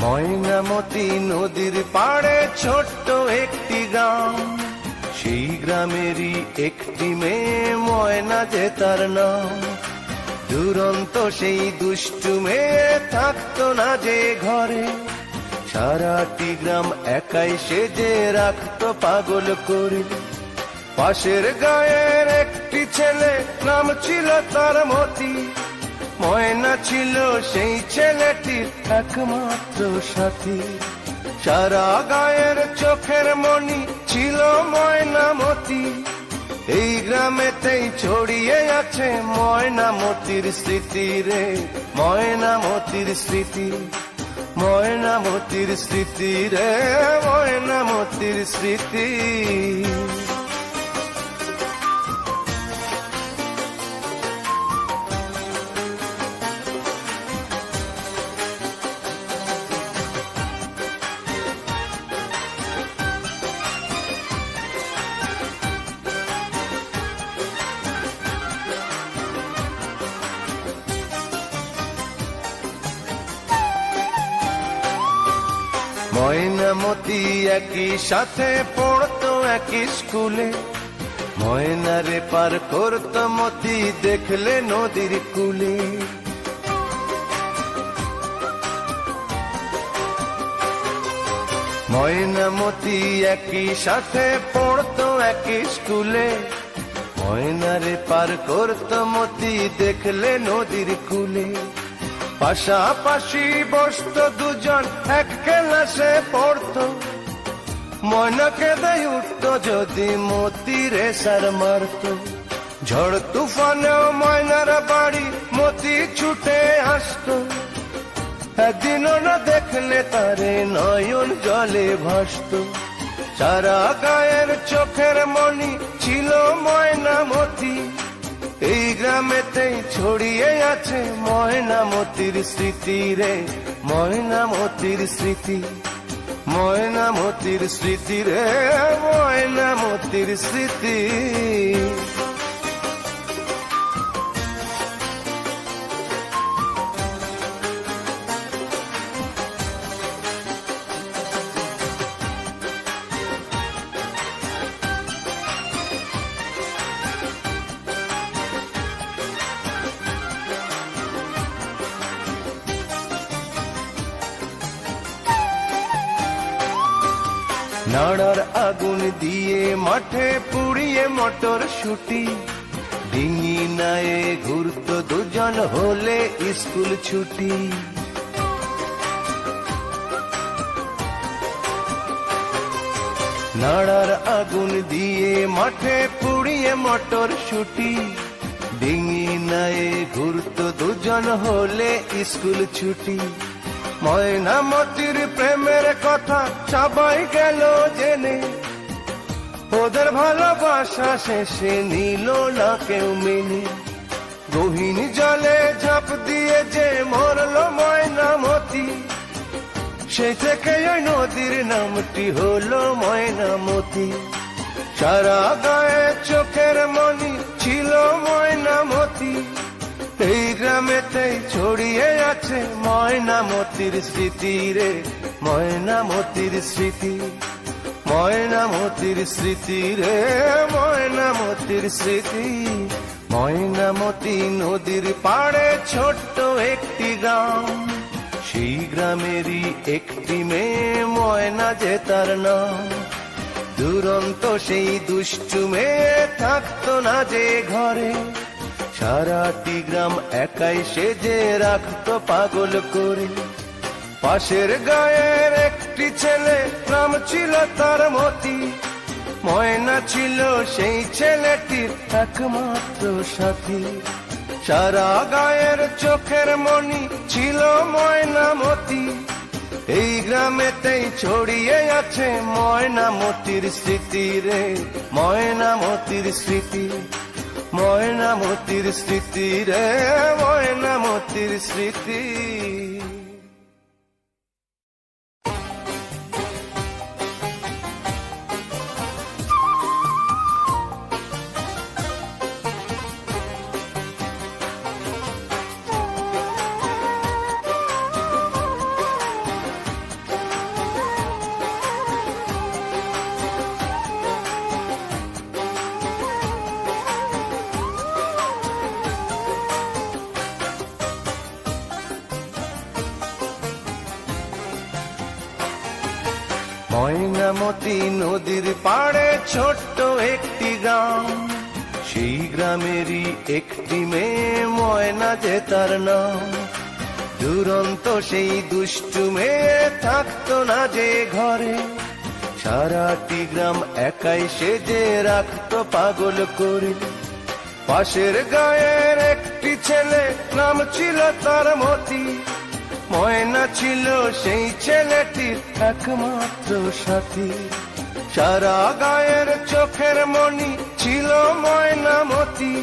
ময়নামতি নদীর পাড়ে ছোট্ট একটি গ্রাম, সেই গ্রামেরই একটি মেয়ে ময়না যে তার নাম। দুরন্ত সেই দুষ্টু মেয়ে থাকতো না যে ঘরে, সারাটি গ্রাম একাই সেজে রাখতো পাগল করে। পাশের গায়ের একটি ছেলে, নাম ছিল তার মতি। ময়না ছিল সেই ছেলেটির একমাত্র সাথী, সারা গায়ের চোখের মনি ছিল ময়নামতি। এই গ্রামেতেই ছড়িয়ে আছে ময়নামতির স্মৃতি রে, ময়নামতির স্মৃতি, ময়নামতির স্মৃতি রে, ময়নামতির স্মৃতি। ময়নামতি একই সাথে পড়তো একই স্কুলে, ময়নারে পার করতো মতি দেখলে নদীর কূলে। ময়নামতি একই সাথে পড়তো একই স্কুলে, ময়নারে পার করতো মতি দেখলে নদীর কূলে। পাশাপাশি বসতো দুজন এক ক্লাসে পড়তো, ময়না কেঁদে উঠতো যদি মতি রেশার মারতো। ঝড় তুফানেও ময়নার বাড়ি মতি ছুটে আসতো, একদিনও না দেখলে তারে নয়ন জলে ভাসতো। সারা গায়ের চোখের মনি ছিল ময়নামতি, এই গ্রামেতেই ছড়িয়ে আছে ময়নামতির স্মৃতি রে, ময়নামতির স্মৃতি, ময়নামতির স্মৃতি রে, ময়নামতির স্মৃতি। নাড়ার আগুন দিয়ে মাঠে পুড়িয়ে মটর শুটি, ডিঙি নায়ে ঘুরতো দুজন হলে স্কুল ছুটি। নাড়ার আগুন দিয়ে মাঠে পুড়িয়ে মটর শুটি, ডিঙি নায়ে ঘুরতো দুজন হলে স্কুল ছুটি। ময়নামতির প্রেমের কথা সবাই গেল জেনে, ওদের ভালোবাসা শেষে নিল না কেউ মেনে। গহীন জলে ঝাঁপ দিয়ে যে মরল ময়নামতি, সেই থেকে ওই নদীর নামটি হলো ময়নামতি। সারা গায়ে চোখের মনি ছিল ময়নামতি, এই গ্রামেতেই ছড়িয়ে আছে ময়নামতির স্মৃতি রে, ময়নামতির স্মৃতি, ময়নামতির স্মৃতি রে, ময়নামতির স্মৃতি। ময়নামতি নদীর পাড়ে ছোট্ট একটি গ্রাম, সেই গ্রামেরই একটি মেয়ে ময়না যে তার নাম। দুরন্ত সেই দুষ্টু মেয়ে থাকতো না যে ঘরে, সারাটি গ্রাম একাই সেজে রাখতো পাগল করে। পাশের গায়ের একটি ছেলে, নাম ছিল তার মতি। ময়না ছিল সেই ছেলেটির একমাত্র সাথী, সারা গায়ের চোখের মনি ছিল ময়নামতি। এই গ্রামেতেই ছড়িয়ে আছে ময়নামতির স্মৃতি রে, ময়নামতির স্মৃতি, ময়নামতির স্মৃতি রে, ময়নামতির স্মৃতি। ময়নামতি নদীর পাড়ে ছোট্ট একটি গ্রাম, সেই গ্রামেরই একটি মেয়ে ময়না যে তার নাম। দুরন্ত সেই দুষ্টু মেয়ে থাকতো না যে ঘরে, সারাটি গ্রাম একাই সেজে রাখতো পাগল করে। পাশের গায়ের একটি ছেলে, নাম ছিল তার মতি, ময়না ছিল সেই ছেলেটির একমাত্র সাথী। সারা গায়ের চোখের মনি ছিল ময়নামতি,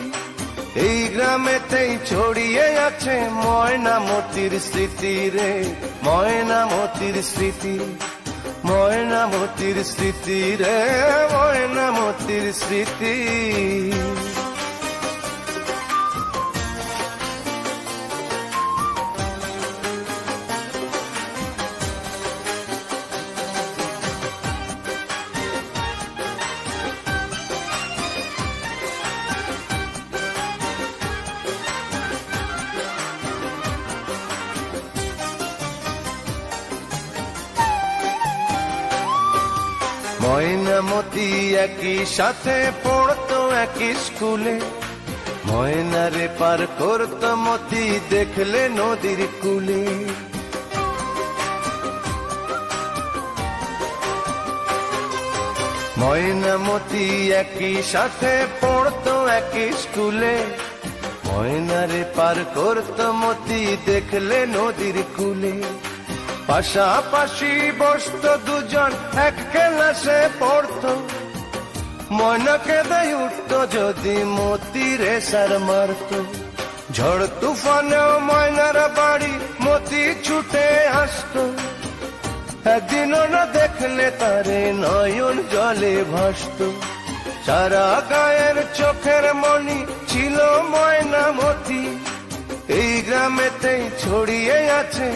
এই গ্রামেতেই ছড়িয়ে আছে ময়নামতির স্মৃতি রে, ময়নামতির স্মৃতি, ময়নামতির স্মৃতি রে, ময়নামতির স্মৃতি। ময়নামতি একই সাথে পড়তো একই স্কুলে, ময়নারে পার করতো মতি দেখলে নদীর কূলে। ময়নামতি একই সাথে পড়তো একই স্কুলে, ময়নারে পার করতো মতি দেখলে নদীর কূলে। পাশাপাশি বসতো দুজন এক ক্লাসে পড়তো, ময়নাকে দেয় উঠতো যদি মতিরে সার মারতো। ঝড় তুফানেও ময়নার বাড়ি মতি ছুটে আসতো, একদিনও না দেখলে তারে নয়ন জলে ভাসতো। সারা গায়ের চোখের মনি ছিল ময়নামতি, এই গ্রামেতেই ছড়িয়ে আছে